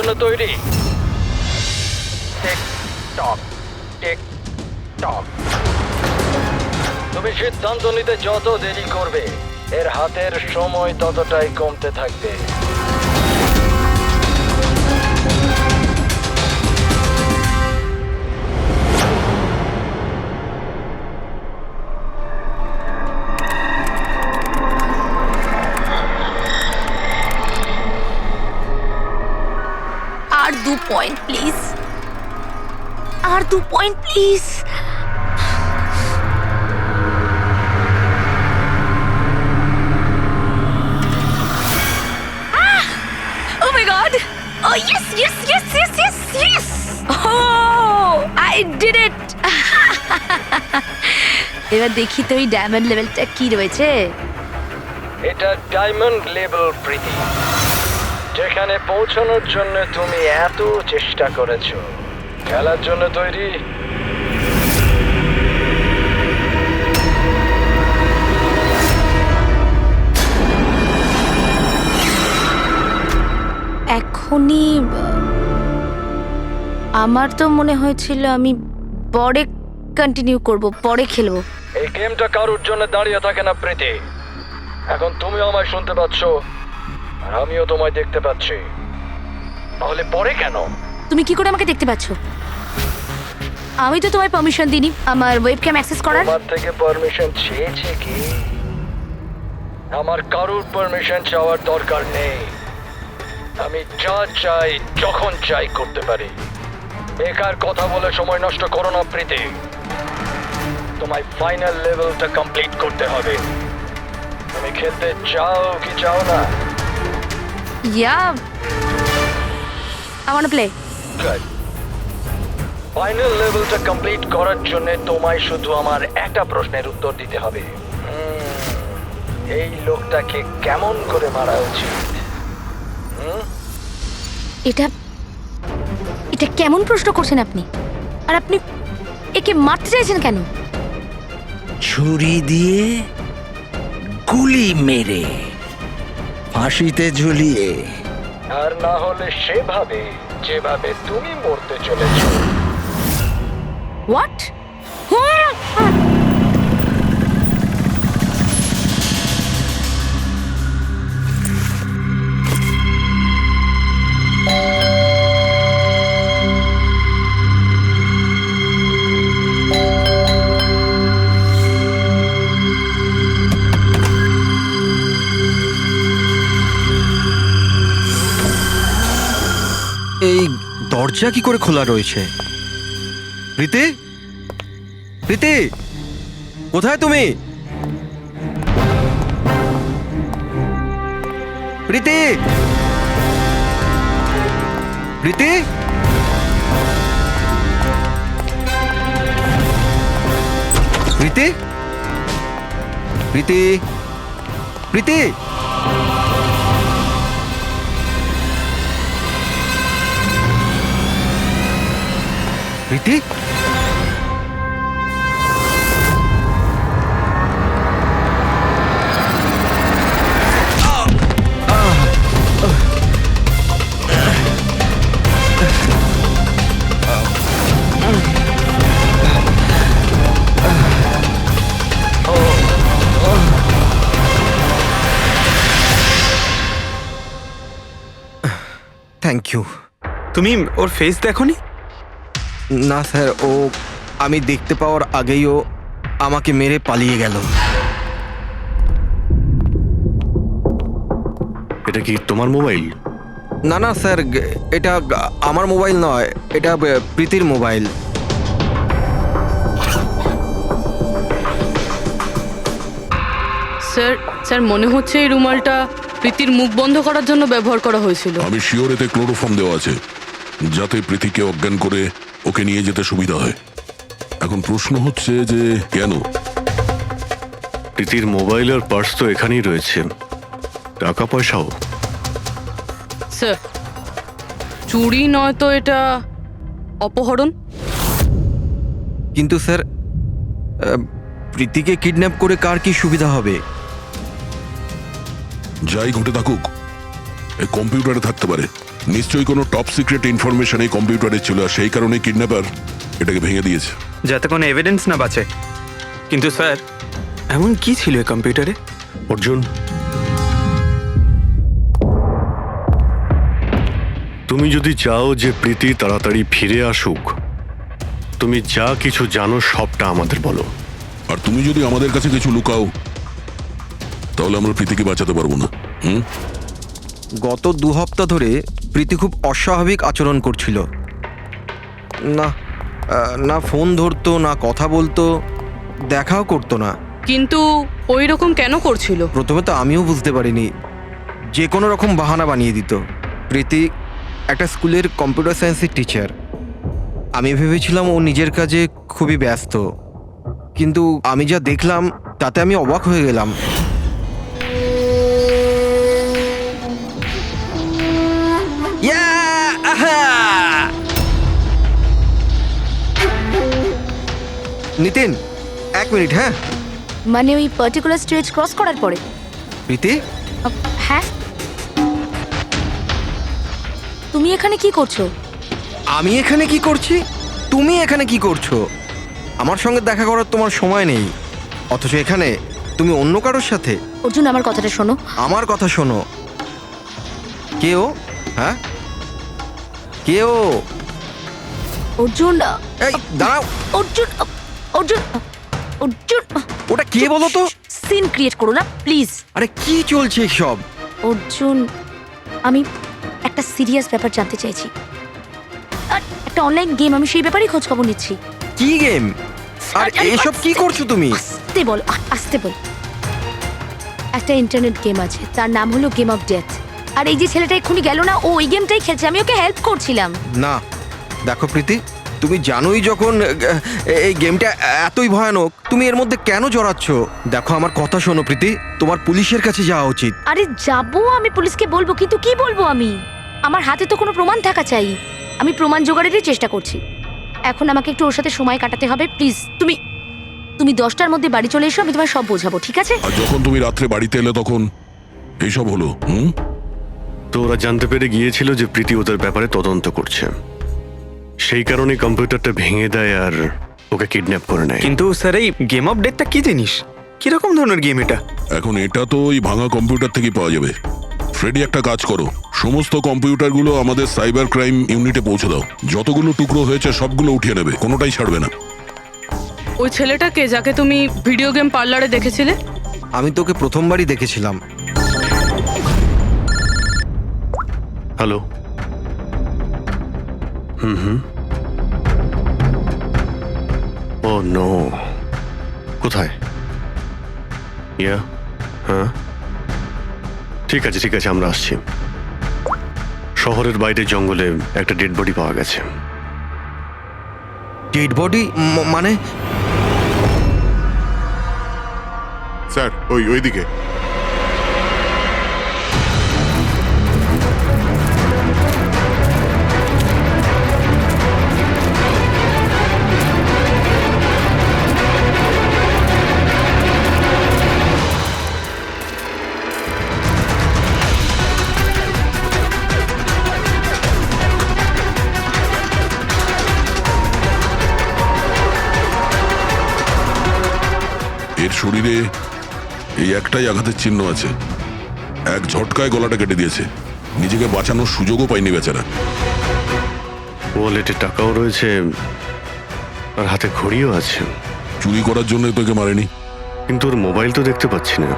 জন্য তৈরি? টিক টক, টিক টক। তুমি সিদ্ধান্ত নিতে যত দেরি করবে, এর হাতের সময় ততটাই কমতে থাকবে। আর 2 পয়েন্ট প্লিজ, আর 2 point please. Oh my god! Oh yes, yes, yes, yes, yes, yes! Oh, I did it! এবার দেখি তো এই ডায়মন্ড লেভেলটা কি রয়েছে। এটা ডায়মন্ড লেভেল প্রীতি, যেখানে পৌঁছানোর জন্য তুমি এত চেষ্টা করেছো। খেলার জন্য তৈরি? এখনই আমার তো মনে হয়েছিল আমি পরে কন্টিনিউ করব, পরে খেলবো। এই গেমটা কারোর জন্য দাঁড়িয়ে থাকে না প্রীতি। এখন তুমিও আমায় শুনতে পাচ্ছ, আর আমিও তোমায় দেখতে পাচ্ছি। তাহলে পরে কেন? তুমি কি করে আমাকে দেখতে পাচ্ছ? আমি তো তোমায় পারমিশন দিইনি আমার ওয়েবক্যাম অ্যাক্সেস করার। তোমার থেকে পারমিশন চেয়েছে কি? আমার কারোর পারমিশন চাওয়ার দরকার নেই। আমি যা চাই যখন চাই করতে পারি। বেকার কথা বলে সময় নষ্ট করো না প্রীতি। তোমায় ফাইনাল লেভেলটা কমপ্লিট করতে হবে। তুমি খেলতে চাও কি চাও না? Yeah, I want to play. Final লেভেলটা কমপ্লিট করার জন্য তোমায় শুধু আমার একটা প্রশ্নের উত্তর দিতে হবে। এই লোকটাকে কেমন করে মারা উচিত? এটা কেমন প্রশ্ন করছেন আপনি? আর আপনি একে মারতে চাইছেন কেন? ছুরি দিয়ে, গুলি মেরে, ফাঁসিতে ঝুলিয়ে। আর না হলে সেভাবে যেভাবে তুমি মরতে চলেছো। What? এই দরজা কি করে খোলা রয়েছে? প্রীতি, প্রীতি, কোথায় তুমি? প্রীতি, প্রীতি, প্রীতি, প্রীতি, প্রীতি। প্রীতি, থ্যাংক ইউ। তুমি ওর ফেস দেখোনি? না স্যার, ও আমি দেখতে পাওয়ার আগেই ও আমাকে মেরে পালিয়ে গেল। এটা কি তোমার মোবাইল? না না স্যার, এটা আমার মোবাইল নয়, এটা প্রীতির মোবাইল। স্যার স্যার মনে হচ্ছে এই রুমালটা প্রীতির মুখ বন্ধ করার জন্য ব্যবহার করা হয়েছিল। আমি শিওর এতে ক্লোরোফর্ম দেওয়া আছে, যাতে প্রীতিকে অজ্ঞান করে ওকে নিয়ে যেতে সুবিধা হয়। এখন প্রশ্ন হচ্ছে যে কেন? প্রীতির মোবাইল আর পার্স তো এখানেই রয়েছে, টাকা পয়সাও। স্যার চুরি নয় তো এটা অপহরণ। কিন্তু স্যার, প্রীতিকে কিডন্যাপ করে কার কি সুবিধা হবে? যাই ঘটে থাকুক, এই কম্পিউটারে থাকতে পারে নিশ্চয়ই কোনো টপ সিক্রেট ইনফরমেশন এই কম্পিউটারে ছিল, আর সেই কারণে কিডন্যাপার এটাকে ভেঙে দিয়েছে। যাতে কোনো এভিডেন্স না বাঁচে। কিন্তু স্যার, এমন কি ছিল এই কম্পিউটারে? অর্জুন, তুমি যদি চাও যে প্রীতি তাড়াতাড়ি ফিরে আসুক, তুমি যা কিছু জানো সবটা আমাদের বলো। আর তুমি যদি আমাদের কাছে কিছু লুকাও, তাহলে আমরা প্রীতিকে বাঁচাতে পারবো না। গত 2 সপ্তাহ ধরে প্রীতি খুব অস্বাভাবিক আচরণ করছিল। না না ফোন ধরতো, না কথা বলতো, দেখাও করতো না। কিন্তু ওই রকম কেন করছিল? প্রথমে তো আমিও বুঝতে পারিনি, যে কোনো রকম বাহানা বানিয়ে দিত। প্রীতি একটা স্কুলের কম্পিউটার সায়েন্সের টিচার। আমি ভেবেছিলাম ও নিজের কাজে খুবই ব্যস্ত, কিন্তু আমি যা দেখলাম তাতে আমি অবাক হয়ে গেলাম। নিতিন, 1 মিনিট। হ্যাঁ মানে ওই পার্টিকুলার স্টেজ ক্রস করার পরে? প্রীতি, হ্যাঁ, তুমি এখানে কি করছো? আমি এখানে কি করছি? তুমি এখানে কি করছো? আমার সঙ্গে দেখা করার তোমার সময় নেই, অথচ এখানে তুমি অন্য কারোর সাথে। অর্জুন, আমার কথাটা শোনো। আমার কথা শোনো। কে ও? হ্যাঁ, কে ও? অর্জুন, এই দাঁড়াও। অর্জুন, অর্জুন, অর্জুন, ওটা কে বলো তো? সিন ক্রিয়েট করো না প্লিজ। আরে কি চলছে সব? অর্জুন, আমি একটা সিরিয়াস ব্যাপার জানতে চাইছি। আর একটা অনলাইন গেম, আমি সেই ব্যাপারেই খোঁজ খবর নিচ্ছি। কি গেম? আর এসব কি করছো তুমি? আস্তে বল, আস্তে বল। একটা ইন্টারনেট গেম আছে, তার নাম হলো গেম অফ ডেথ। আর এই যে ছেলেটা এক্ষুনি গেল না, ও ওই গেমটাই খেলছে, আমি ওকে হেল্প করছিলাম। না দেখো প্রীতি, তুমি জানোই যখন এই গেমটা এতই ভয়ানক, তুমি এর মধ্যে কেন জড়াচ্ছ? দেখো আমার কথা শোনো প্রীতি, তোমার পুলিশের কাছে যাওয়া উচিত। আরে যাবো, আমি পুলিশকে বলবো, কিন্তু কি বলবো আমি? আমার হাতে তো কোনো প্রমাণ থাকা চাই। আমি প্রমাণ জোগাড়েরই চেষ্টা করছি। এখন আমাকে একটু ওর সাথে সময় কাটাতে হবে। প্লিজ তুমি 10টার মধ্যে বাড়ি চলে এসো, আমি তোমায় সব বোঝাবো, ঠিক আছে? আর যখন তুমি রাত্রে বাড়িতে এলে তখন এইসব হলো। তো ওরা জানতে পেরে গিয়েছিল যে প্রীতি ওদের ব্যাপারে তদন্ত করছে, সেই কারণে কম্পিউটারটা ভেঙে দেয় আর ওকে কিডন্যাপ করে নেয়। কিন্তু স্যার, এই গেম অফ ডেথটা কি জিনিস? কিরকম ধরনের গেম এটা? এখন এটা তো ওই ভাঙা কম্পিউটার থেকে পাওয়া যাবে। ফ্রেডি, একটা কাজ করো, সমস্ত কম্পিউটারগুলো আমাদের সাইবার ক্রাইম ইউনিটে পৌঁছে দাও। যতগুলো টুকরো হয়েছে সবগুলো উঠিয়ে নেবে, কোনোটাই ছাড়বে না। ওই ছেলেটাকে যাকে তুমি ভিডিও গেম পার্লারে দেখেছিলে? আমি তোকে প্রথমবারই দেখেছিলাম। হ্যালো। ও নো, কোথায়? ইয়া, হ্যাঁ ঠিক আছে ঠিক আছে, আমরা আসছি। শহরের বাইরে জঙ্গলে একটা ডেড বডি পাওয়া গেছে। ডেড বডি মানে? স্যার, ওইদিকে। এর শরীরে এই একটাই আঘাতের চিহ্ন আছে, এক ঝটকায় গলাটা কেটে দিয়েছে। নিজেকে বাঁচানোর সুযোগও পায়নি বেচারা। ওয়ালেটে টাকাও রয়েছে আর হাতে ঘড়িও আছে। চুরি করার জন্য তোকে মারেনি। কিন্তু ওর মোবাইল তো দেখতে পাচ্ছি না।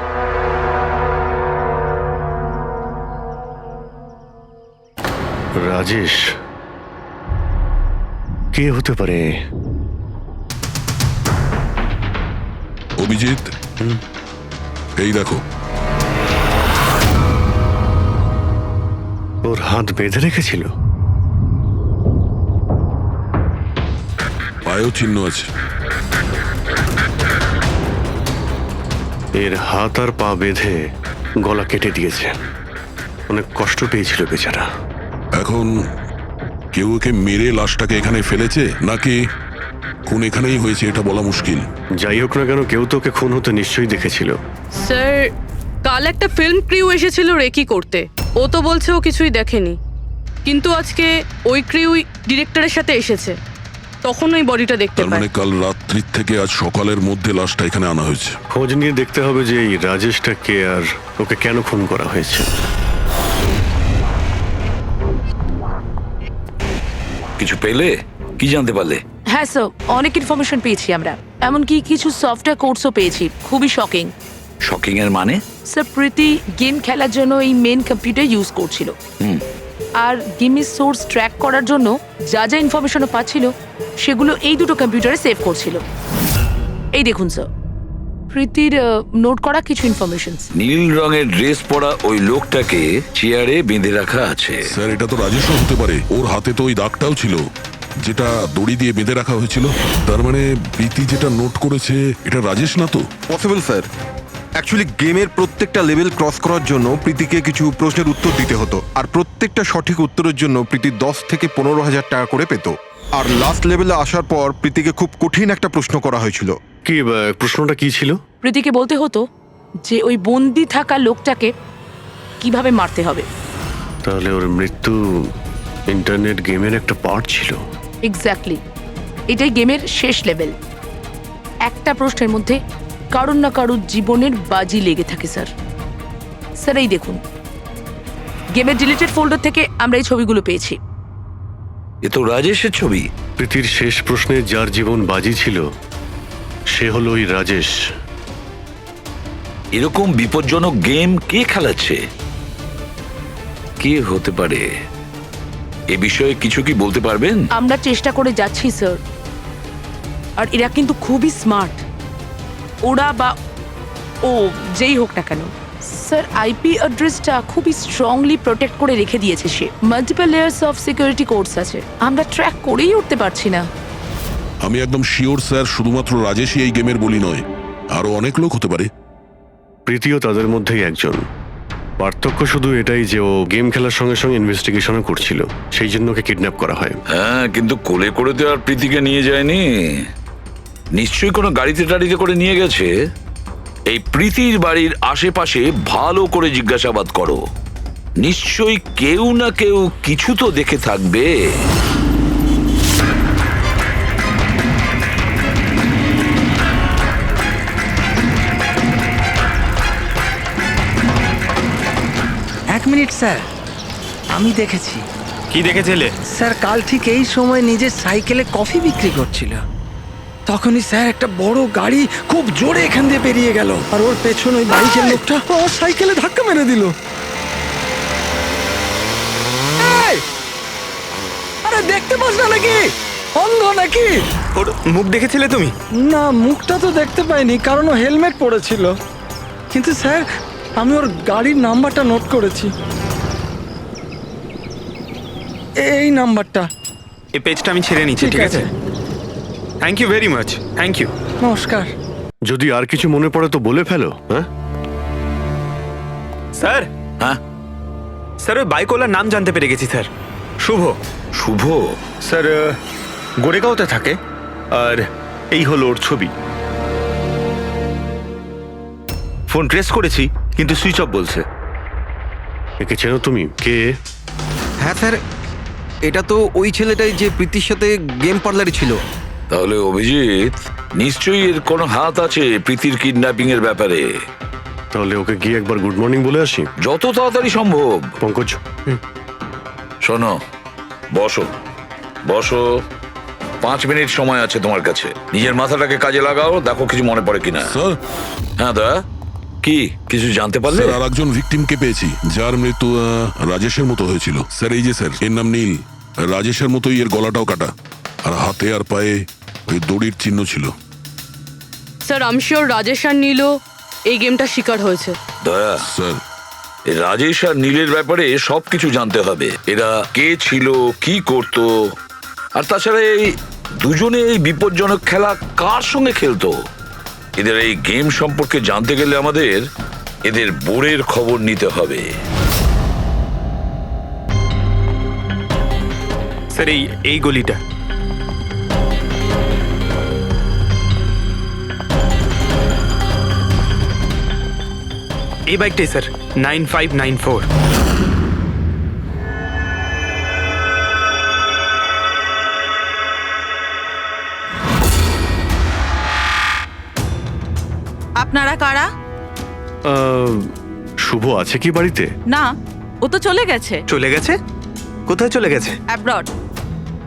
রাজেশ কে হতে পারে? অভিজিৎ, এই দেখো। ওর হাত বেঁধে রেখেছিল। পায়েও চিহ্ন আছে। এর হাত আর পা বেঁধে গলা কেটে দিয়েছে। অনেক কষ্ট পেয়েছিল বেচারা। এখন কেউ ওকে মেরে লাশটাকে এখানে ফেলেছে, নাকি খুন এখানেই হয়েছে এটা বলা মুশকিল। যাই হোক না কেন, কেউ তোকে খুন হতে নিশ্চয়ই দেখেছিল। স্যার, কাল একটা ফিল্ম ক্রিউ এসেছিল রেকি করতে। ও তো বলছে ও কিছুই দেখেনি। কিন্তু আজকে ওই ক্রিউই ডিরেক্টরের সাথে এসেছে, তখন ওই বডিটা দেখতে তার পায়। মানে কাল রাত্রির থেকে আজ সকালের মধ্যে লাশটা এখানে আনা হয়েছে। খোঁজ নিয়ে দেখতে হবে যে এই রাজেশটা কে আর ওকে কেন খুন করা হয়েছে। কিছু পেলে? কি জানতে পারলে? হ্যাঁ স্যার, অনেক ইনফরমেশন পেয়েছি আমরা, এমনকি কিছু সফটওয়্যার কোর্সও পেয়েছি। খুবই শকিং। শকিং এর মানে? স্যার, প্রীতি গেম খেলার জন্য এই মেন কম্পিউটার ইউজ করছিল, আর গেমের সোর্স ট্র্যাক করার জন্য যা যা ইনফরমেশনও পাচ্ছিল সেগুলো এই দুটো কম্পিউটারে সেভ করছিল। এই দেখুন স্যার, প্রীতির নোট করা কিছু ইনফরমেশন। নীল রঙের ড্রেস পরা ওই লোকটাকে চেয়ারে বেঁধে রাখা আছে। স্যার এটা তো রাজেশও হতে পারে, ওর হাতে তো ওই দাগটাও ছিল যেটা দড়ি দিয়ে বেঁধে রাখা হয়েছিল। তার মানে প্রীতি যেটা নোট করেছে এটা রাজেশ না তো? Possible sir. অ্যাকচুয়ালি গেমের প্রত্যেকটা লেভেল ক্রস করার জন্য প্রীতিকে কিছু প্রশ্নের উত্তর দিতে হতো, আর প্রত্যেকটা সঠিক উত্তরের জন্য প্রীতি 10 থেকে 15,000 টাকা করে পেত। আর লাস্ট লেভেলে আসার পর প্রীতিকে খুব কঠিন একটা প্রশ্ন করা হয়েছিল। কি প্রশ্নটা কি ছিল? প্রীতিকে বলতে হতো যে ওই বন্দি থাকা লোকটাকে কিভাবে মারতে হবে। তাহলে ওর মৃত্যু ইন্টারনেট গেমের একটা পার্ট ছিল। এক্স্যাক্টলি, এটাই গেমের শেষ লেভেল। একটা প্রশ্নের মধ্যে কারুর না কারুর জীবনের বাজি লেগে থাকে স্যার। স্যার এই দেখুন, গেমের ডিলিটেড ফোল্ডার থেকে আমরা এই ছবিগুলো পেয়েছি। এ তো রাজেশের ছবি। প্রীতির শেষ প্রশ্নে যার জীবন বাজি ছিল সে হলো ওই রাজেশ। এরকম বিপজ্জনক গেম কে খেলাচ্ছে? কে হতে পারে? এ বিষয়ে কিছু কি বলতে পারবেন? আমরা চেষ্টা করে যাচ্ছি স্যার, আর এরা কিন্তু খুবই স্মার্ট। ওরা বা ও যেই হোক না কেন স্যার, আইপি অ্যাড্রেসটা খুবই স্ট্রংলি প্রোটেক্ট করে রেখে দিয়েছে সে। Multiple layers of security codes আছে, আমরা ট্র্যাক করেই উঠতে পারছি না। আমি একদম শিওর স্যার, শুধুমাত্র রাজেশই এই গেমের বলি নয়, আরো অনেক লোক হতে পারে। প্রীতিও তাদের মধ্যেই একজন। পার্থক্য শুধু এটাই যে ও গেম খেলার সঙ্গে সঙ্গে ইনভেস্টিগেশনও করছিল, সেই জন্য ওকে কিডন্যাপ করা হয়। হ্যাঁ, কিন্তু কোলে করে তো আর প্রীতিকে নিয়ে যায়নি। নিশ্চয়ই কোনো গাড়িতে টাড়িতে করে নিয়ে গেছে। এই প্রীতির বাড়ির আশেপাশে ভালো করে জিজ্ঞাসাবাদ করো, নিশ্চয়ই কেউ না কেউ কিছু তো দেখে থাকবে। এক মিনিট স্যার, আমি দেখেছি। কি দেখেছিলে? স্যার কাল ঠিক এই সময় নিজের সাইকেলে কফি বিক্রি করছিল, তখনই স্যার একটা বড় গাড়ি খুব জোরে এখান দিয়ে বেরিয়ে গেল, আর ওর পেছনে ওই বাইকের লোকটা ওর সাইকেলে ধাক্কা মেরে দিল। আরে দেখতে পাস না নাকি? অন্ধ নাকি? ওর মুখ দেখেছিলে তুমি? না, মুখটা তো দেখতে পাইনি, কারণ ও হেলমেট পরেছিল। কিন্তু স্যার আমি ওর গাড়ির নাম্বারটা নোট করেছি, এই নাম্বারটা। এই পেজটা আমি ছেড়ে নিচ্ছি, ঠিক আছে? Thank you very much, thank you. নমস্কার। যদি আর কিছু মনে পড়ে তো বলে ফেলো। হ্যাঁ স্যার, হ্যাঁ স্যার ওই বাইকওয়ালার নাম জানতে পেরে গেছি স্যার। শুভ। শুভ? স্যার গোরেগাঁওতে থাকে, আর এই হলো ওর ছবি। ফোন ট্রেস করেছি কিন্তু সুইচ অফ বলছে। একে চেনো তুমি? কে? হ্যাঁ স্যার, এটা তো ওই ছেলেটাই যে প্রীতির সাথে গেম পার্লারে ছিল। তাহলে অভিজিৎ নিশ্চয়ই এর কোনো হাত আছে প্রীতির কিডন্যাপিং এর ব্যাপারে। তাহলে ওকে গিয়ে একবার গুড মর্নিং বলে আসি। যত তাড়াতাড়ি সম্ভব। পঙ্কজ, শোনো, বসো বসো, 5 মিনিট সময় আছে তোমার কাছে। নিজের মাথাটাকে কাজে লাগাও, দেখো কিছু মনে পড়ে কিনা। স্যার, হ্যাঁ দা, কি কিছু জানতে পারলে? স্যার আর একজন ভিকটিমকে পেয়েছি যার মৃত্যু রাজেশের মতো হয়েছিল। স্যার এই যে স্যার, এর নাম নীল। রাজেশের মতোই এর গলাটাও কাটা, আর হাতে আর পায়ে ওই দড়ির চিহ্ন ছিল। স্যার আমি শিওর রাজেশ আর নীলও এই গেমটা শিকার হয়েছে। দয়া, স্যার এই রাজেশ আর নীলের ব্যাপারে সবকিছু জানতে হবে। এরা কে ছিল, কি করত, আর তাছাড়া এই দুজনে এই বিপজ্জনক খেলা কার সঙ্গে খেলতো। এদের এই গেম সম্পর্কে জানতে গেলে আমাদের এদের বোর্ডের খবর নিতে হবে। স্যার এই গলিটা। এই বাইকটাই স্যার, 9594। আপনারা কারা? শুভ আছে কি বাড়িতে? না, ও তো চলে গেছে চলে গেছে? কোথায় চলে গেছে? অ্যাব্রড,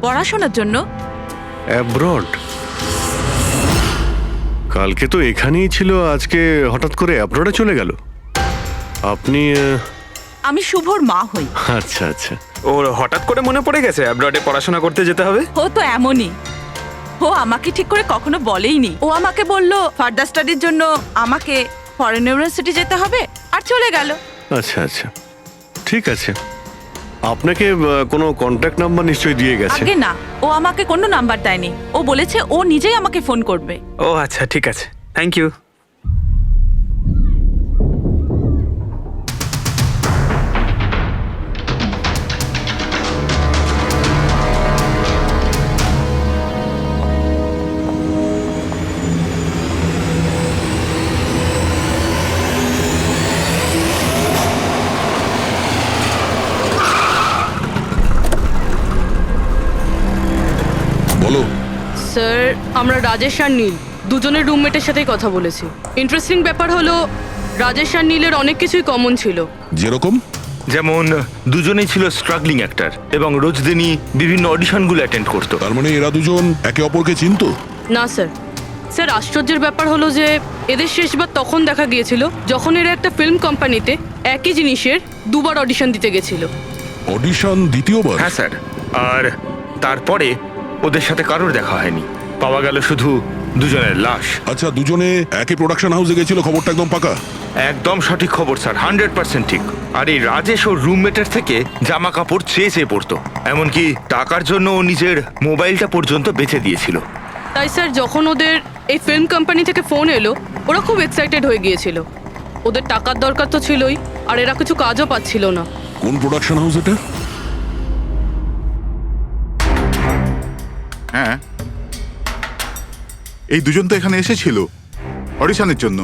পড়াশোনার জন্য। অ্যাব্রড? কালকে তো এখানেই ছিল, আজকে হঠাৎ করে অ্যাব্রডে চলে গেল। আপনি আমি শুভর মা হই। আচ্ছা আচ্ছা। ওর হঠাৎ করে মনে পড়ে গেছে অ্যাব্রডে পড়াশোনা করতে যেতে হবে। ও তো এমনই, ও আমাকে ঠিক করে কখনো বলেইনি। ও আমাকে বলল ফার্দার স্টাডির জন্য আমাকে ফরেন ইউনিভার্সিটি যেতে হবে, আর চলে গেল। আচ্ছা আচ্ছা, ঠিক আছে। আপনাকে কোনো কন্ট্যাক্ট নাম্বার নিশ্চয়ই দিয়ে গেছে? আগে না, ও আমাকে কোনো নাম্বার দেয়নি। ও বলেছে ও নিজেই আমাকে ফোন করবে। ও আচ্ছা, ঠিক আছে, থ্যাংক ইউ। বলো। স্যার, আমরা রাজেশ আর নীল দুজনের রুমমেটের সাথেই কথা বলেছি। ইন্টারেস্টিং ব্যাপার হলো রাজেশ আর নীলের অনেক কিছুই কমন ছিল। যেরকম? যেমন দুজনেই ছিল স্ট্রাগলিং অ্যাক্টর এবং রোজ দিনই বিভিন্ন অডিশনগুলো অ্যাটেন্ড করতো। তার মানে এরা দুজন একে অপরকে চিনতো? না স্যার। স্যার, আশ্চর্যের ব্যাপার হলো যে এদের শেষবার তখন দেখা গিয়েছিল যখন এরা একটা ফিল্ম কোম্পানিতে একই জিনিসের দুবার অডিশন দিতে গেছিল। অডিশন দ্বিতীয়বার? হ্যাঁ স্যার, আর তারপরে ওদের সাথে কারোর দেখা হয়নি, পাওয়া গেল শুধু দুজনের লাশ। আচ্ছা, দুজনে একই প্রোডাকশন হাউসে গেছিল, খবরটা একদম পাকা? একদম সঠিক খবর স্যার, 100% ঠিক। আর এই রাজেশ ওর রুমমেটের থেকে জামা কাপড় চেয়ে চেয়ে পড়তো, এমনকি টাকার জন্য ও নিজের মোবাইলটা পর্যন্ত বেচে দিয়েছিল। তাই স্যার, যখন ওদের এই ফিল্ম কোম্পানি থেকে ফোন এলো ওরা খুব এক্সাইটেড হয়ে গিয়েছিল। ওদের টাকার দরকার তো ছিলই, আর এরা কিছু কাজও পাচ্ছিল না। কোন প্রোডাকশন হাউস এটা? হ্যাঁ, এই দুজন তো এখানে এসেছিল অডিশনের জন্য।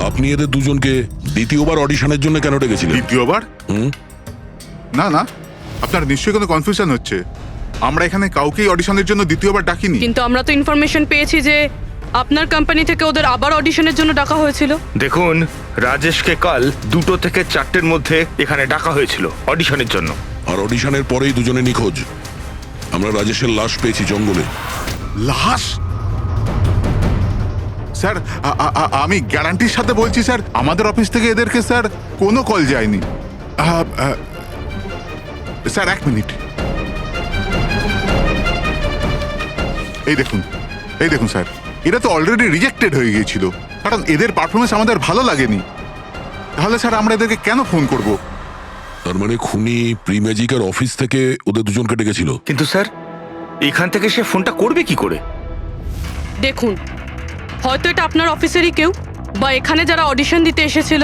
আপনি এদের দুজনকে দ্বিতীয়বার অডিশনের জন্য কেন ডেকেছিলেন? দ্বিতীয়বার? হুম? না না, আপনার নিশ্চয়ই কোনো কনফিউশন হচ্ছে। আমরা এখানে কাউকেই অডিশনের জন্য দ্বিতীয়বার ডাকিনি। কিন্তু আমরা তো ইনফরমেশন পেয়েছি যে আপনার কোম্পানি থেকে ওদের আবার অডিশনের জন্য ডাকা হয়েছিল। দেখুন, রাজেশকে কাল 2টো থেকে 4টের মধ্যে এখানে ডাকা হয়েছিল অডিশনের জন্য। আর অডিশনের পরেই দুজনে নিখোঁজ। আমরা রাজেশের লাশ পেয়েছি জঙ্গলে। লাশ? স্যার, আমি গ্যারান্টির সাথে বলছি স্যার, আমাদের অফিস থেকে এদেরকে স্যার কোনো কল যায়নি। Sir, 1 minute. এই দেখুন স্যার, এরা তো অলরেডি রিজেক্টেড হয়ে গিয়েছিল, কারণ এদের পারফরমেন্স আমাদের ভালো লাগেনি। তাহলে স্যার আমরা এদেরকে কেন ফোন করব? তার মানে খুনি প্রি ম্যাজিকের অফিস থেকে ওদের দুজনকে ডেকেছিল। কিন্তু স্যার, এখান থেকে সে ফোনটা করবে কি করে? দেখুন, হয়তো এটা আপনার অফিসেরই কেউ, বা এখানে যারা অডিশন দিতে এসেছিল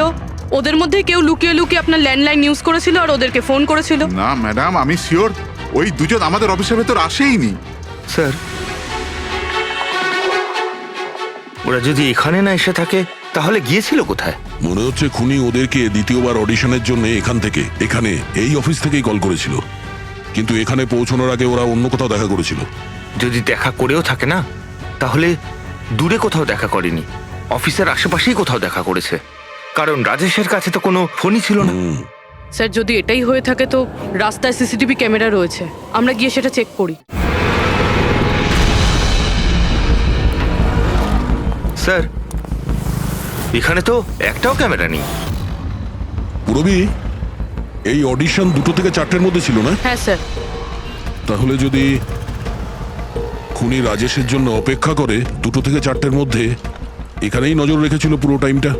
ওদের মধ্যে কেউ লুকিয়ে লুকিয়ে আপনার ল্যান্ডলাইন ইউজ করেছিল আর ওদেরকে ফোন করেছিল। না ম্যাডাম, আমি শিওর ওই দুজন আমাদের অফিসের ভেতর আসেইনি। স্যার, ওরা যদি এখানে না এসে থাকে তাহলে গিয়েছিল কোথায়? মনে হচ্ছে খুনি ওদেরকে দ্বিতীয়বার অডিশনের জন্য এখানে এই অফিস থেকেই কল করেছিল, কিন্তু এখানে পৌঁছানোর আগে ওরা অন্য কোথাও দেখা করেছিল। যদি দেখা করেও থাকে না, তাহলে দূরে কোথাও দেখা করেনি, অফিসের আশেপাশেই কোথাও দেখা করেছে, কারণ রাজেশের কাছে তো কোনো ফোনই ছিল না। স্যার, যদি এটাই হয়ে থাকে তো রাস্তায় সিসিটিভি ক্যামেরা রয়েছে, আমরা গিয়ে সেটা চেক করি। স্যার, এখানে তো একটাও ক্যামেরা নেই। পুরবি, এই অডিশন 2টো থেকে 4টের মধ্যে ছিল না? হ্যাঁ স্যার। তাহলে যদি খুনি রাজেশের জন্য অপেক্ষা করে 2টো থেকে 4টের মধ্যে এখানেই নজর রেখেছিল পুরো টাইমটা।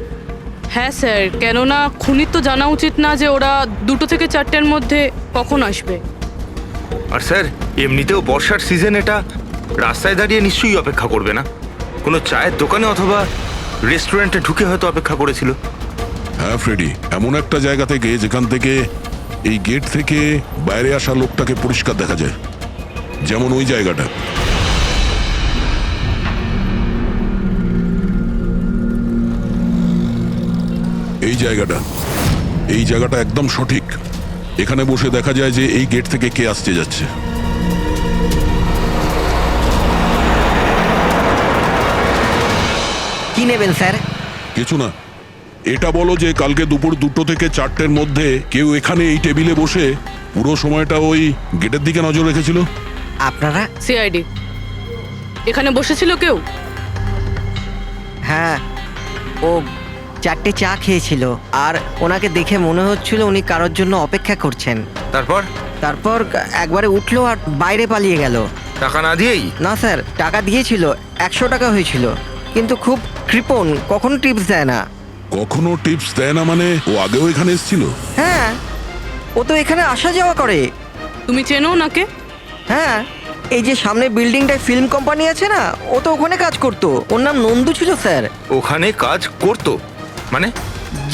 হ্যাঁ স্যার, কেননা খুনির তো জানা উচিত না যে ওরা 2টো থেকে 4টের মধ্যে কখন আসবে। আর স্যার, এমনিতেও বর্ষার সিজন, এটা রাস্তায় দাঁড়িয়ে নিশ্চয়ই অপেক্ষা করবে না, কোনো চায়ের দোকানে অথবা রেস্টুরেন্টে ঢুকে হয়তো অপেক্ষা করেছিল। হ্যাঁ ফ্রেডি, এমন একটা জায়গা থেকে যেখান থেকে এই গেট থেকে বাইরে আসা লোকটাকে পরিষ্কার দেখা যায়, যেমন ওই জায়গাটা। এই জায়গাটা একদম সঠিক। এখানে বসে দেখা যায় যে এই গেট থেকে কে আসতে যাচ্ছে। কি নেবেন স্যার? কিছু না, এটা বলো যে কালকে দুপুর 2টো থেকে 4টের মধ্যে কেউ এখানে এই টেবিলে বসে পুরো সময়টা ওই গেটের দিকে নজর রেখেছিল? আপনারা? সিআইডি এখানে বসেছিল কেউ? হ্যাঁ, ও 4টে চা খেয়েছিল আর ওনাকে দেখে মনে হচ্ছিল উনি কারোর জন্য অপেক্ষা করছেন। তারপর তারপর একবারে উঠলো আর বাইরে পালিয়ে গেল। টাকা না দিয়েই? না স্যার, টাকা দিয়েছিল, 100 টাকা হয়েছিল, কিন্তু খুব কৃপণ, কখনো টিপস দেয় না। কখনো টিপস দেয় না মানে? ও আগেও এখানে এসেছিল? হ্যাঁ, ও তো এখানে আসা যাওয়া করে। তুমি চেনো ওনাকে? হ্যাঁ, এই যে সামনে বিল্ডিংটায় ফিল্ম কোম্পানি আছে না, ও তো ওখানে কাজ করতো। ওর নাম নন্দু ছিল স্যার। ওখানে কাজ করতো মানে?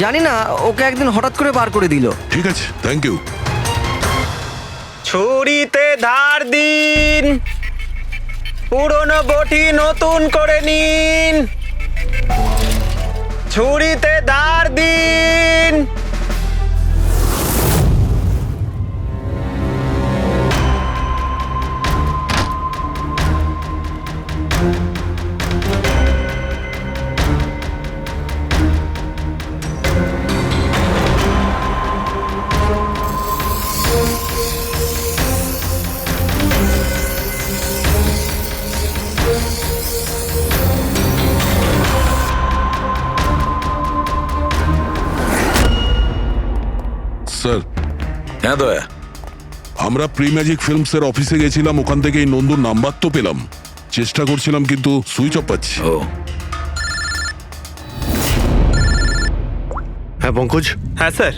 জানি না, ওকে একদিন হঠাৎ করে বার করে দিল। ঠিক আছে, থ্যাংক ইউ। ছুরিতে ধার দিন, পুরনো বটি নতুন করে নিন। ছুরিতে ধার দিন। স্যার, হ্যাঁ দয়া, আমরা প্রি ম্যাজিক ফিল্মসের অফিসে গেছিলাম, ওখান থেকে এই নন্দুর নাম্বার তো পেলাম, চেষ্টা করছিলাম কিন্তু সুইচ অফ পাচ্ছি। ও হ্যাঁ পঙ্কজ, হ্যাঁ স্যার,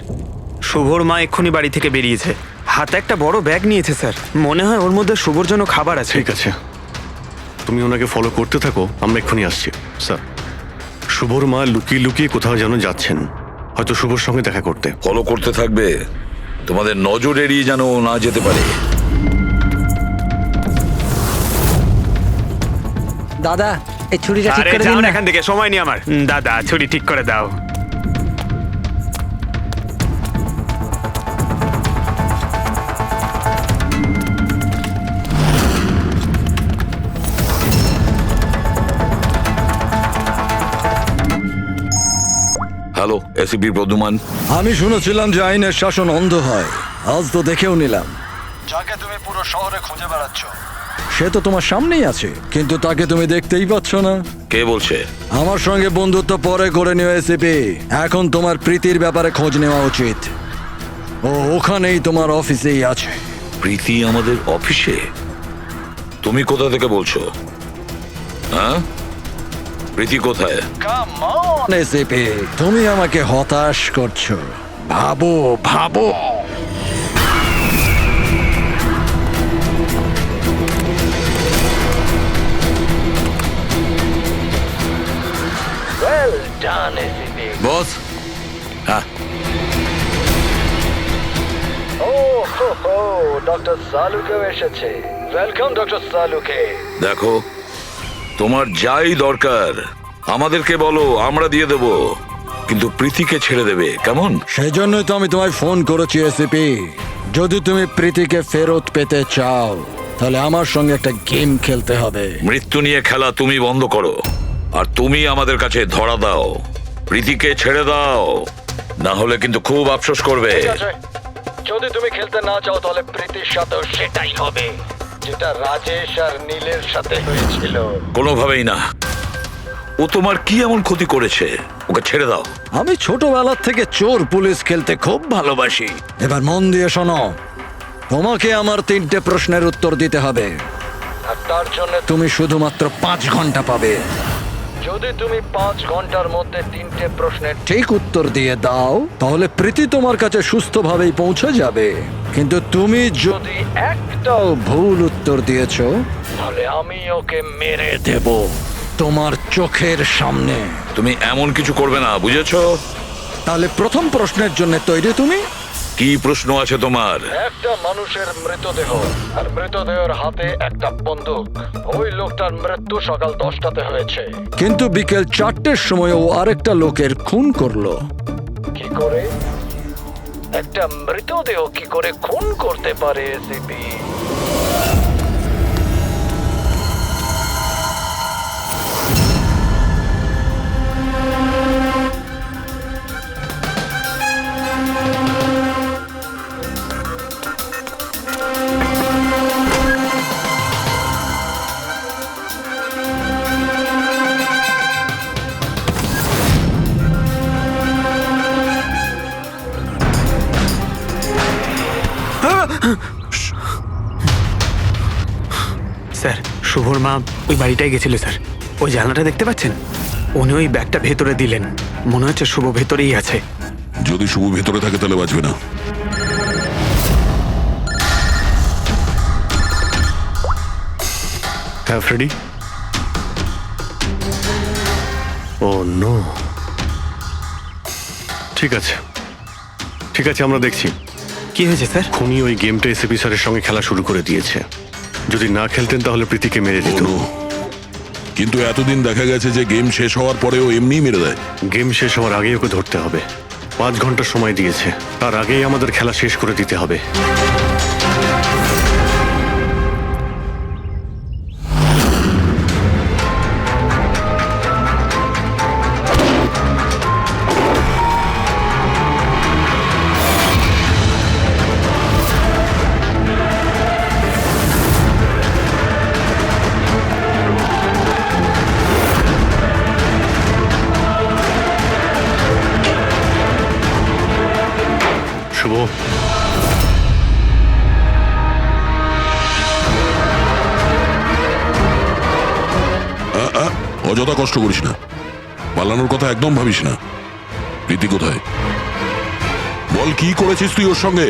শুভর মা এক্ষুনি বাড়ি থেকে বেরিয়েছে, হাতে একটা বড় ব্যাগ নিয়েছে স্যার। মনে হয় ওর মধ্যে শুভর জন্য খাবার আছে। ঠিক আছে, তুমি ওনাকে ফলো করতে থাকো, আমরা এক্ষুনি আসছি। স্যার, শুভর মা লুকিয়ে লুকিয়ে কোথাও যেন যাচ্ছেন, হয়তো শুভর সঙ্গে দেখা করতে। ফলো করতে থাকবে, তোমাদের নজর এড়িয়ে যেন না যেতে পারে। দাদা, এই ছুরিটা ঠিক আরে করে যাও দিন না না। এখান থেকে, সময় নেই আমার। দাদা, ছুরি ঠিক করে দাও। Hello, ACP Pradyuman. আমি শুনেছিলাম যে আইনের শাসন অন্ধ হয়, আজ তো দেখেও নিলাম। যাকে তুমি পুরো শহরে খুঁজে বেড়াচ্ছ সে তো তোমার সামনেই আছে, কিন্তু তাকে তুমি দেখতেই পাচ্ছ না। কে বলছে? আমার সঙ্গে বন্ধুত্ব পরে করে নিও এসিপি, এখন তোমার প্রীতির ব্যাপারে খোঁজ নেওয়া উচিত। ও ওখানেই তোমার অফিসেই আছে। প্রীতি আমাদের অফিসে? তুমি কোথা থেকে বলছো? হ্যাঁ, প্রীতি কোথায়? এসিপি, তুমি আমাকে হতাশ করছো। ভাবো ভাবো। বস। হ্যাঁ, ডক্টর সালুকেও এসেছে। Welcome doctor Salunke. দেখো, তোমার যাই দরকার আমাদেরকে বলো, আমরা দিয়ে দেব, কিন্তু প্রীতিকে ছেড়ে দেবে, কেমন? সেই জন্যই তো আমি তোমায় ফোন করেছি এসিপি। যদি তুমি প্রীতিকে ফেরত পেতে চাও তাহলে আমার সঙ্গে একটা গেম খেলতে হবে। মৃত্যু নিয়ে খেলা তুমি বন্ধ করো, আর তুমি আমাদের কাছে ধরা দাও। প্রীতিকে ছেড়ে দাও, না হলে কিন্তু খুব আফসোস করবে। যদি তুমি খেলতে না চাও তাহলে প্রীতির সাথেও সেটাই হবে, যেটা রাজেশ আর নীলের সাথে হয়েছিল। কোনোভাবেই না। ও তোমার কি এমন ক্ষতি করেছে? ওকে ছেড়ে দাও। আমি ছোটবেলার থেকে চোর পুলিশ খেলতে খুব ভালোবাসি। এবার মন দিয়ে শোনো, তোমাকে আমার 3টে প্রশ্নের উত্তর দিতে হবে, আর তার জন্য তুমি শুধুমাত্র 5 ঘন্টা পাবে। যদি তুমি 5 ঘন্টার মধ্যে 3টে প্রশ্নের ঠিক উত্তর দিয়ে দাও তাহলে প্রীতি তোমার কাছে সুস্থভাবেই পৌঁছে যাবে, কিন্তু তুমি যদি একটাও ভুল উত্তর দিয়েছো তাহলে আমি ওকে মেরে দেব তোমার চোখের সামনে। তুমি এমন কিছু করবে না, বুঝেছো? তাহলে প্রথম প্রশ্নের জন্য তৈরি তুমি? কি প্রশ্ন আছে তোমার? একটা মানুষের মৃতদেহ, আর মৃতদেহের হাতে একটা বন্দুক। ওই লোকটার মৃত্যু সকাল 10টাতে হয়েছে, কিন্তু বিকেল 4টের সময় ও আরেকটা লোকের খুন করলো। কি করে একটা মৃতদেহ কি করে খুন করতে পারে এসিপি? শুভর মা ওই বাড়িটায় গেছিল স্যার। ওই জানলাটা দেখতে পাচ্ছেন? উনি ওই ব্যাগটা ভেতরে দিলেন। মনে হচ্ছে শুভ ভেতরেই আছে। যদি শুভ ভেতরে থাকে তাহলে বাঁচবে না। হ্যাঁ ফ্রেডি। ও নো। ঠিক আছে ঠিক আছে, আমরা দেখছি। কি হয়েছে স্যার? খুনি ওই গেমটা এসএপি স্যারের সঙ্গে খেলা শুরু করে দিয়েছে। যদি না খেলতেন তাহলে প্রীতিকে মেরে দিত। ও no! কিন্তু এতদিন দেখা গেছে যে গেম শেষ হওয়ার পরেও এমনিই মেরে দেয়। গেম শেষ হওয়ার আগেই ওকে ধরতে হবে। 5 ঘন্টা সময় দিয়েছে, তার আগেই আমাদের খেলা শেষ করে দিতে হবে। শুভ, অযথা কষ্ট করিস না, পালানোর কথা একদম ভাবিস না। প্রীতি কোথায়? বল, কি করেছিস তুই ওর সঙ্গে?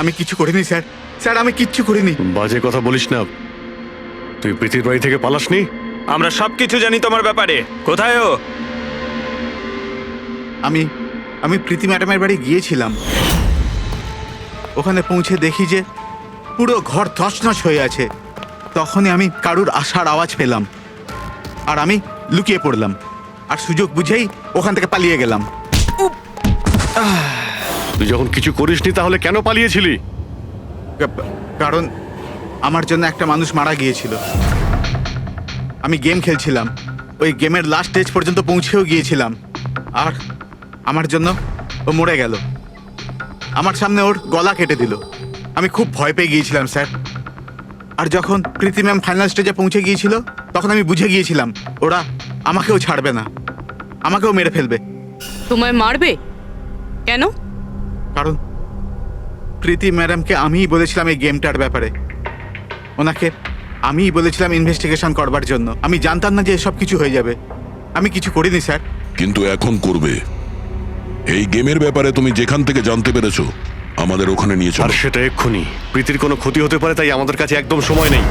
আমি কিছু করিনি স্যার, স্যার আমি কিচ্ছু করিনি। বাজে কথা বলিস না। তুই প্রীতির বাড়ি থেকে পালাসনি? আমরা সবকিছু জানি তোমার ব্যাপারে। কোথায় ও? আমি প্রীতি ম্যাডামের বাড়ি গিয়েছিলাম। ওখানে পৌঁছে দেখি যে পুরো ঘর তছনছ হয়ে আছে। তখনই আমি কারুর আসার আওয়াজ পেলাম, আর আমি লুকিয়ে পড়লাম, আর সুযোগ বুঝেই ওখান থেকে পালিয়ে গেলাম। তুই যখন কিছু করিসনি তাহলে কেন পালিয়েছিলি? কারণ আমার জন্য একটা মানুষ মারা গিয়েছিল। আমি গেম খেলছিলাম, ওই গেমের লাস্ট স্টেজ পর্যন্ত পৌঁছেও গিয়েছিলাম, আর আমার জন্য ও মরে গেল। আমার সামনে ওর গলা কেটে দিল। আমি খুব ভয় পেয়ে গিয়েছিলাম স্যার। আর যখন প্রীতি ম্যাম ফাইনাল স্টেজে পৌঁছে গিয়েছিল তখন আমি বুঝে গিয়েছিলাম ওরা আমাকেও ছাড়বে না, আমাকেও মেরে ফেলবে। তোমায় মারবে কেন? কারণ প্রীতি ম্যাডামকে আমিই বলেছিলাম এই গেমটার ব্যাপারে। ওনাকে আমিই বলেছিলাম ইনভেস্টিগেশন করবার জন্য। আমি জানতাম না যে এসব কিছু হয়ে যাবে। আমি কিছু করিনি স্যার। কিন্তু এখন করবে। এই গেমের ব্যাপারে তুমি যেখান থেকে জানতে পেরেছো আমাদের ওখানে নিয়ে আর চলো। সেটা এক্ষুনি। প্রীতির কোনো ক্ষতি হতে পারে, তাই আমাদের কাছে একদম সময় নেই।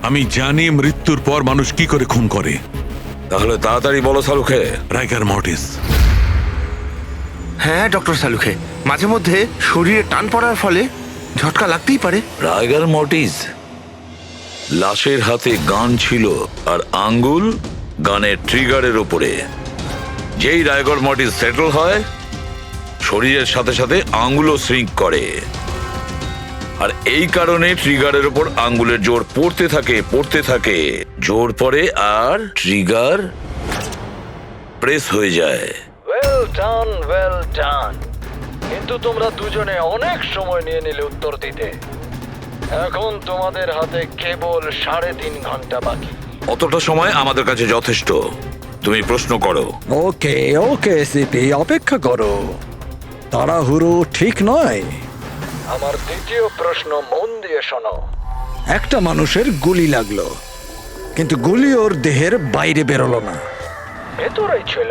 আমি জানি মৃত্যুর পর মানুষ কি করে খুন করে। তাহলে তাড়াতাড়ি বলো শাহরুখে। রাইগার মর্টিস। হ্যাঁ ডক্টর সালুখে, মাঝে মধ্যে শরীরে টান পড়ার ফলে ঝটকা লাগতেই পারে। রাইগার মর্টিস। লাশের হাতে গান ছিল আর আঙ্গুল গানের ট্রিগারের ওপরে। যেই রাইগার মর্টিস সেটেল হয়, শরীরের সাথে সাথে আঙ্গুলও শ্রিঙ্ক করে। আর এই কারণে ট্রিগারের ওপর আঙ্গুলের জোর পড়তে থাকে। জোর পড়ে আর ট্রিগার প্রেস হয়ে যায়। Well done. কিন্তু তোমরা দুজনে অনেক সময় নিয়ে নিলে উত্তর দিতে। এখন তোমাদের হাতে কেবল 3.5 ঘন্টা বাকি। অতটা সময় আমাদের কাছে যথেষ্ট। তুমি প্রশ্ন করো। ওকে সিপি, অপেক্ষা করো, তাড়াহুড়ো ঠিক নয়। আমার দ্বিতীয় প্রশ্ন মন দিয়ে শোনো। একটা মানুষের গুলি লাগলো, কিন্তু গুলি ওর দেহের বাইরে বেরোলো না। ভেতরেই ছিল,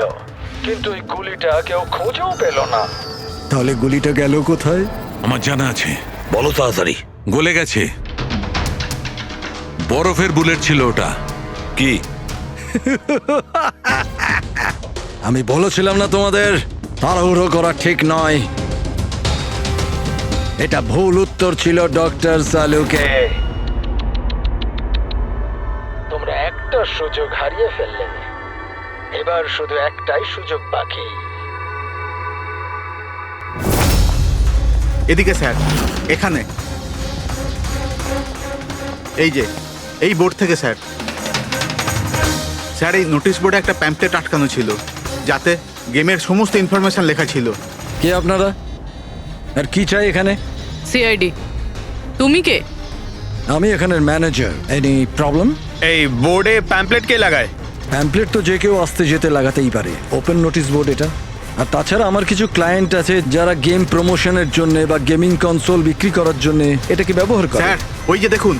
কিন্তু এই গুলিটা কেউ খুঁজেও পেল না। তাহলে গুলিটা গেল কোথায়? আমার জানা আছে। বলো তাড়াতাড়ি। গলে গেছে। বরফের বুলেট ছিল ওটা। কি? আমি বলেছিলাম না তোমাদের তাড়াহুড়ো করা ঠিক নয়। এটা ভুল উত্তর ছিল ডক্টর সালুকে। তোমরা একটা সুযোগ হারিয়ে ফেললে। এবার শুধু একটাই সুযোগ বাকি। এদিকে স্যার, এখানে এই যে এই বোর্ড থেকে স্যার। স্যার এই নোটিশ বোর্ডে একটা প্যাম্পলেট আটকানো ছিল, যাতে গেমের সমস্ত ইনফরমেশন লেখা ছিল। কে আপনারা আর কি চাই এখানে? সিআইডি। তুমি কে? আমি এখানের ম্যানেজার। Any problem? এই বোর্ডে প্যাম্পলেট কে লাগায়? প্যাম্পলেট তো যে কেউ আসতে যেতে লাগাতেই পারে। ওপেন নোটিশ বোর্ড এটা। আর তাছাড়া আমার কিছু ক্লায়েন্ট আছে যারা গেম প্রমোশনের জন্য বা গেমিং কনসোল বিক্রি করার জন্য এটাকে ব্যবহার করে। স্যার ওই যে দেখুন,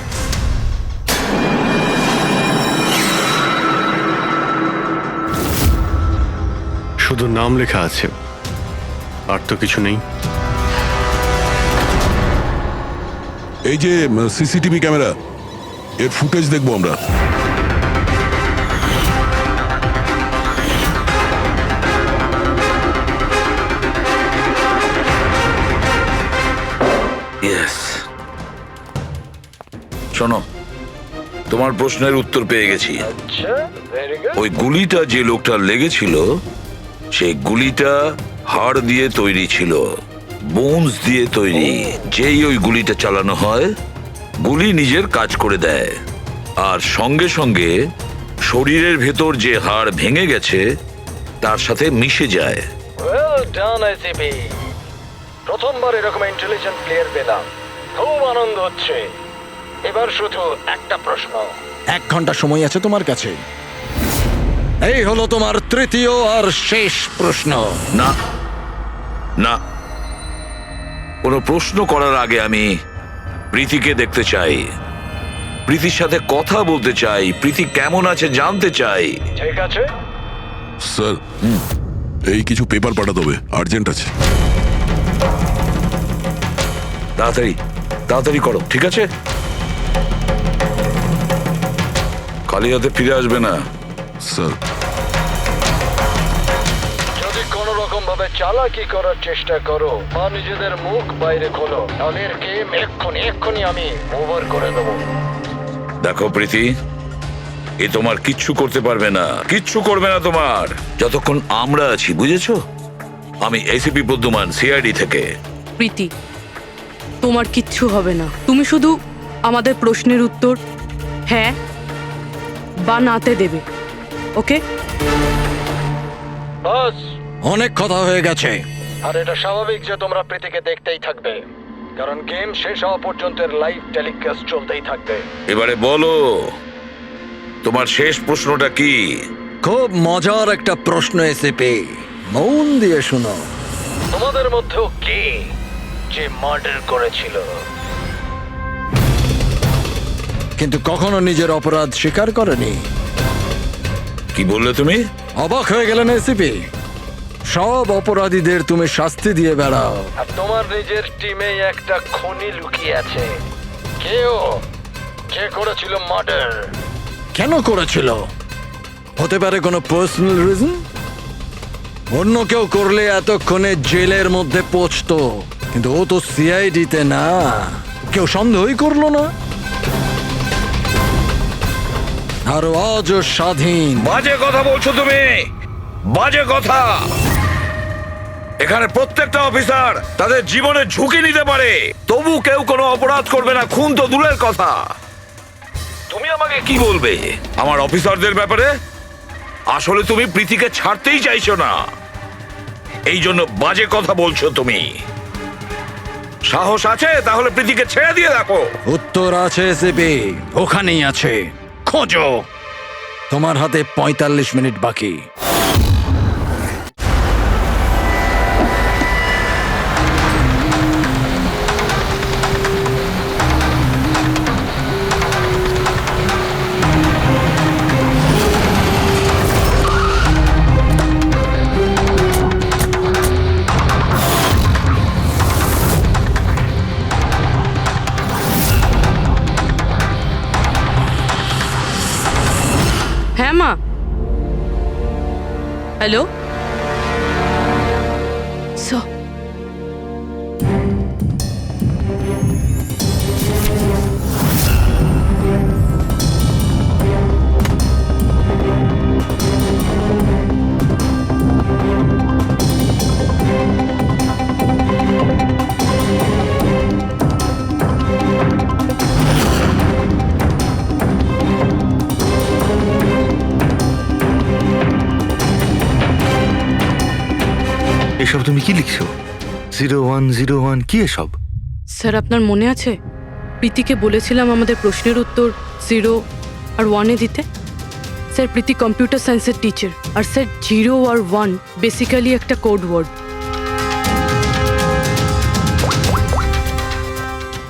শুধু নাম লেখা আছে, আর তো কিছু নেই। এই যে সিসিটিভি ক্যামেরা, এর ফুটেজ দেখবো আমরা। ইয়েস, শোনো, তোমার প্রশ্নের উত্তর পেয়ে গেছি। আচ্ছা, ভেরি গুড। ওই গুলিটা যে লোকটার লেগেছিল, সেই গুলিটা হাড় দিয়ে তৈরি ছিল, বোনস দিয়ে তৈরি। যেই ওই গুলিটা চালানো হয়, গুলি নিজের কাজ করে দেয়, আর সঙ্গে সঙ্গে শরীরের ভেতর যে হাড় ভেঙে গেছে তার সাথে মিশে যায়। Well done ICP. প্রথমবার এরকম ইন্টেলিজেন্ট প্লেয়ার পেলাম, খুব আনন্দ হচ্ছে। এবার শুধু একটা প্রশ্ন। 1 ঘন্টা সময় আছে তোমার কাছে। এই হলো তোমার তৃতীয় আর শেষ প্রশ্ন। না না, কোনো প্রশ্ন করার আগে আমি প্রীতিকে দেখতে চাই, প্রীতির সাথে কথা বলতে চাই, প্রীতি কেমন আছে জানতে চাই। ঠিক আছে, স্যার, এই কিছু পেপার পাঠাতে হবে, আর্জেন্ট আছে। তাড়াতাড়ি তাড়াতাড়ি করো, ঠিক আছে? খালি হাতে ফিরে আসবে না। স্যার, যদি কোনো রকম ভাবে চালাকি করার চেষ্টা করো বা নিজেদের মুখ বাইরে খোলো, তাহলে এর গেম এক্ষুনি আমি ওভার করে দেবো। দেখো প্রীতি, এ তোমার কিচ্ছু করতে পারবে না, কিচ্ছু করবে না তোমার, যতক্ষণ আমরা আছি, বুঝেছো? আমি এসিপি বর্ধমান, সিআইডি থেকে। প্রীতি, তোমার কিচ্ছু হবে না। তুমি শুধু আমাদের প্রশ্নের উত্তর হ্যাঁ বা নাতে দেবে, ওকে? বাস, অনেক কথা হয়ে গেছে। আর এটা স্বাভাবিক যে তোমরা প্রীতিকে দেখতেই থাকবে, কারণ গেম শেষ হওয়া পর্যন্ত এর লাইভ টেলিকাস্ট চলতেই থাকবে। এবারে বলো, তোমার শেষ প্রশ্নটা কি? খুব মজার একটা প্রশ্ন এসিপি, মন দিয়ে শুনো। তোমাদের মধ্যেও কে যে মার্ডার করেছিল কিন্তু কখনো নিজের অপরাধ স্বীকার করেনি? কি বললে তুমি? অবাক হয়ে গেলেন এসিপি? সব অপরাধীদের তুমি শাস্তি দিয়ে বেড়াও, আর তোমার নিজের টিমে একটা খুনি লুকিয়ে আছে। কেউ যে করেছিল মার্ডার? কেন করেছিল? হতে পারে কোনো পার্সোনাল রিজন। অন্য কেউ করলে এতক্ষণে জেলের মধ্যে পৌঁছতো, কিন্তু ও তো সিআইডিতে না, কেউ সন্দেহই করলো না। আর আজও স্বাধীন। বাজে কথা বলছো তুমি, বাজে কথা। এখানে প্রত্যেকটা অফিসার তাদের জীবনের ঝুঁকি নিতে পারে, তবু কেউ কোনো অপরাধ করবে না, খুন তো দূরের কথা। তুমি আমাকে কি বলবে আমার অফিসারদের ব্যাপারে? আসলে তুমি প্রীতিকে ছাড়তেই চাইছো না, এই জন্য বাজে কথা বলছো তুমি। সাহস আছে তাহলে প্রীতিকে ছেড়ে দিয়ে রাখো। উত্তর আছে এসিপি, ওখানেই আছে, খোঁজো। তোমার হাতে 45 মিনিট বাকি। হ্যাঁ মা, হ্যালো। এসব তুমি কি লিখছো? 0101 কি এসব? স্যার, আপনার মনে আছে প্রীতিকে বলেছিলাম আমাদের প্রশ্নের উত্তর 0 আর 1-এ দিতে? স্যার প্রীতি কম্পিউটার সায়েন্সের টিচার। আর স্যার 0 আর 1 বেসিক্যালি একটা কোড ওয়ার্ড।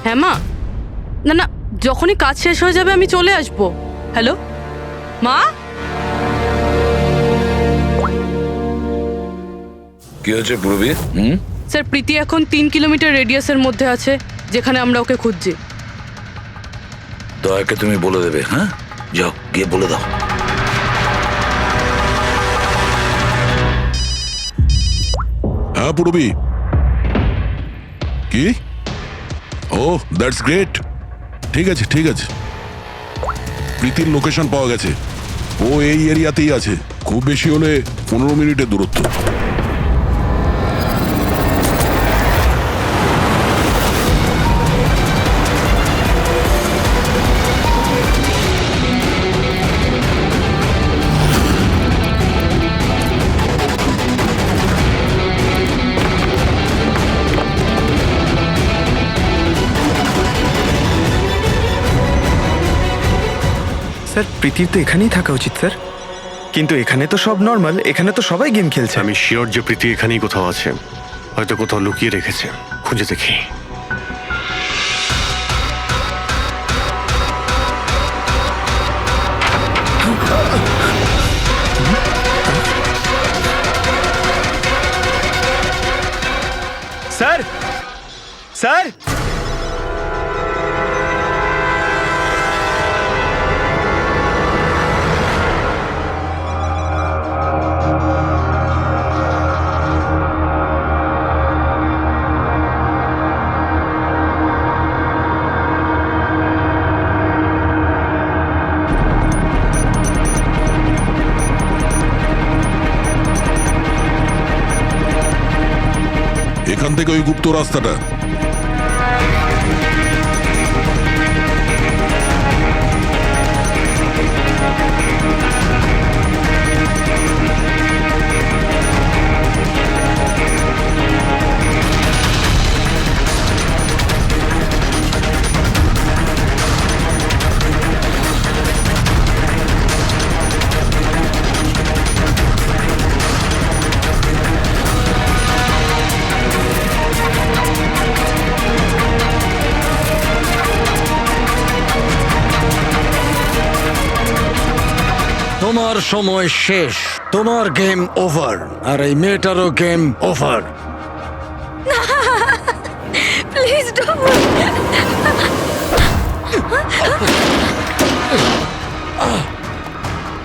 হ্যাঁ মা, না না, যখনই কাজ শেষ হয়ে যাবে আমি চলে আসবো। হ্যালো মা। কি হয়েছে পূর্বী? স্যার প্রীতি এখন 3 কিলোমিটার রেডিয়াসের মধ্যে আছে, যেখানে আমরা ওকে খুঁজছি। দয়াকে তুমি বলে দেবে। হ্যাঁ, যাও গিয়ে বলে দাও। হ্যাঁ পূরবী, কি? ও দ্যাটস গ্রেট। ঠিক আছে ঠিক আছে, প্রীতির লোকেশন পাওয়া গেছে। ও এই এরিয়াতেই আছে, খুব বেশি হলে 15 মিনিটের দূরত্ব। স্যার প্রীতির তো এখানেই থাকা উচিত স্যার, কিন্তু এখানে তো সব নর্মাল, এখানে তো সবাই গেম খেলছে। আমি শিওর যে প্রীতি এখানেই কোথাও আছে, হয়তো কোথাও লুকিয়ে রেখেছে। খুঁজে দেখি। স্যার স্যার এখান থেকে ওই গুপ্ত রাস্তাটা। তোমার সময় শেষ, তোমার গেম ওভার, আর এই মেয়েটারও গেম ওভার। Please don't.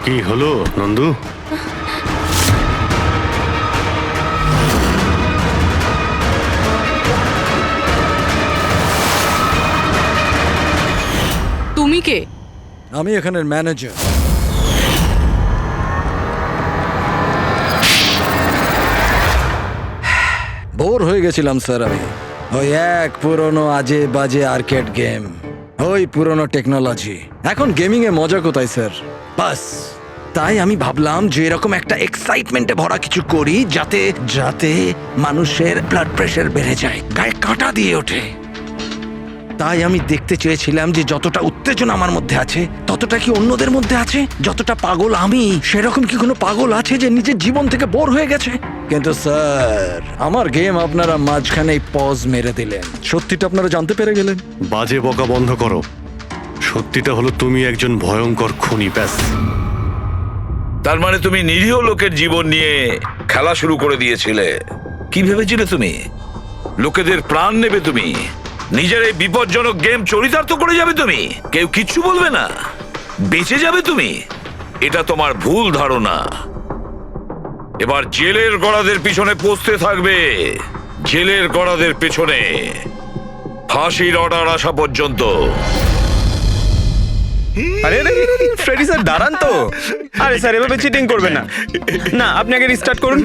কি হলো নন্দু? তুমি কে? আমি এখানের ম্যানেজার। বোর হয়ে গেছিলাম স্যার আমি। ওই এক পুরনো আজে বাজে আর্কেড গেম, ওই পুরনো টেকনোলজি। এখন গেমিং এ মজা কোথায় স্যার? বাস তাই আমি ভাবলাম যে এরকম একটা এক্সাইটমেন্টে ভরা কিছু করি, যাতে যাতে মানুষের ব্লাড প্রেশার বেড়ে যায়, গায়ে কাঁটা দিয়ে ওঠে। তাই আমি দেখতে চেয়েছিলাম যে যতটা উত্তেজনা আমার মধ্যে আছে, ততটা কি অন্যদের মধ্যে আছে? যতটা পাগল আমি, সেরকম কি কোনো পাগল আছে যে নিজের জীবন থেকে বোর হয়ে গেছে? কিন্তু স্যার, আমার গেম আপনারা মাঝখানেই পজ মেরে দিলেন। সত্যিটা আপনারা জানতে পেরে গেলেন। বাজে বকা বন্ধ করো। সত্যিটা হলো তুমি একজন ভয়ঙ্কর খুনি, ব্যাস। তার মানে তুমি নিরীহ লোকের জীবন নিয়ে খেলা শুরু করে দিয়েছিলে। কি ভেবেছিলে তুমি? লোকেদের প্রাণ নেবে তুমি? নিজের এই বিপজ্জনক গেম চরিতার্থ করে যাবে তুমি? কেউ কিচ্ছু বলবে না, বেঁচে যাবে তুমি? এটা তোমার ভুল ধারণা। এবার জেলের গড়াদের পিছনে পৌঁছতে থাকবে, জেলের গড়াদের পেছনে, ফাঁসির অর্ডার আসা পর্যন্ত। আরে ফ্রেডি স্যার দাঁড়ান তো। আরে স্যার এভাবে চিটিং করবেন না। না, আপনি আগে রিস্টার্ট করুন।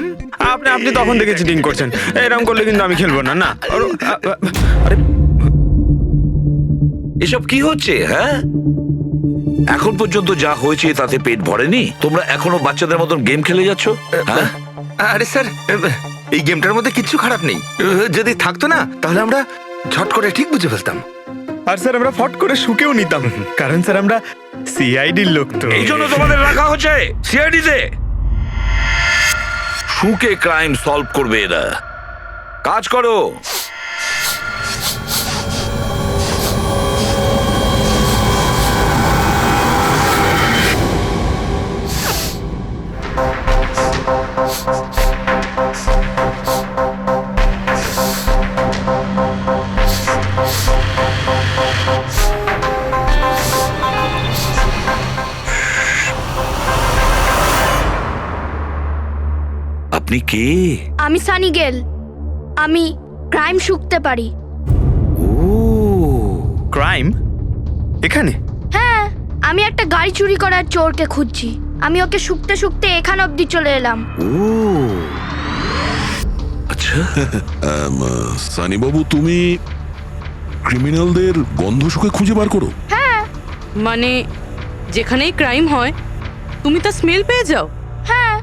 আপনি তখন থেকে চিটিং করছেন, এরকম করলে কিন্তু আমি খেলবো না। না আরে এসব কি হচ্ছে? হ্যাঁ, এখন পর্যন্ত যা হয়েছে তাতে পেট ভরেনি? তোমরা এখনো বাচ্চাদের মতন গেম খেলে যাচ্ছ? হ্যাঁ? আরে স্যার, এই গেমটার মধ্যে কিচ্ছু খারাপ নেই। যদি থাকতো না, তাহলে আমরা ঝট করে ঠিক বুঝে ফেলতাম। আর স্যার আমরা ফট করে শুকেও নিতাম, কারণ স্যার আমরা সিআইডির লোক তো এই জন্য তোমাদের রাখা হচ্ছে সিআইডিতে। শুকে ক্রাইম সলভ করবে এরা। কাজ করো। আপনি কে? আমি সানি গেল। আমি ক্রাইম শুকতে পারি। ও ক্রাইম এখানে? হ্যাঁ, আমি একটা গাড়ি চুরি করার চোরকে খুঁজছি। আমি ওকে শুকতে শুকতে এখান অবধি চলে এলাম। ও আচ্ছা। সানি বাবু, তুমি ক্রিমিনালদের গন্ধ শুকে খুঁজে বার করো? হ্যাঁ মানে যেখানেই ক্রাইম হয় তুমি তা স্মেল পেয়ে যাও? হ্যাঁ,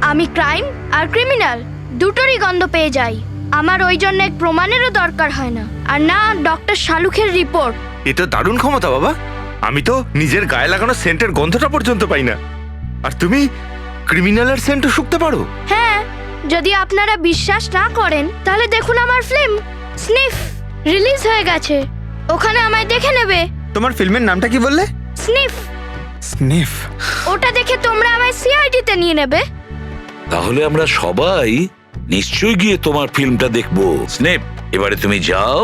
আমি ক্রাইম আর ক্রিমিনাল দুটোরই গন্ধ পেয়ে যাই। আমার ওই জন্য এক প্রমাণেরও দরকার হয় না, আর না ডক্টর শালুখের রিপোর্ট। এটা দারুণ ক্ষমতা বাবা। আমি তো নিজের গায়ে লাগানো সেন্টের গন্ধটা পর্যন্ত পাই না, আর তুমি ক্রিমিনালের সেন্টও শুকতে পারো? হ্যাঁ, যদি আপনারা বিশ্বাস না করেন তাহলে দেখুন আমার ফিল্ম স্নিফ রিলিজ হয়ে গেছে। ওখানে আমায় দেখে নেবে। তোমার ফিল্মের নামটা কি বললে? স্নিফ। স্নিফ। ওটা দেখে তোমরা আমায় সিআইডিতে নিয়ে নেবে। তাহলে আমরা সবাই নিশ্চয়ই গিয়ে তোমার ফিল্মটা দেখবো। স্নেপ, এবারে তুমি যাও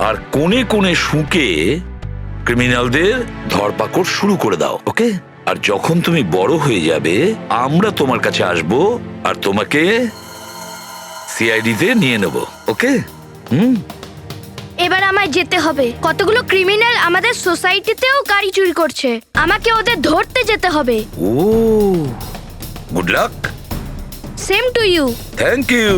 আর কোণে কোণে শুকে ক্রিমিনালদের ধরপাকড় শুরু করে দাও, ওকে? আর যখন তুমি বড় হয়ে যাবে আমরা তোমার কাছে আসবো আর তোমাকে সিআইডিতে নিয়ে নেব, ওকে? এবার আমায় যেতে হবে। কতগুলো ক্রিমিনাল আমাদের সোসাইটিতেও গাড়ি চুরি করছে। আমাকে ওদের ধরতে যেতে হবে। Oh good luck. Same to you. Thank you.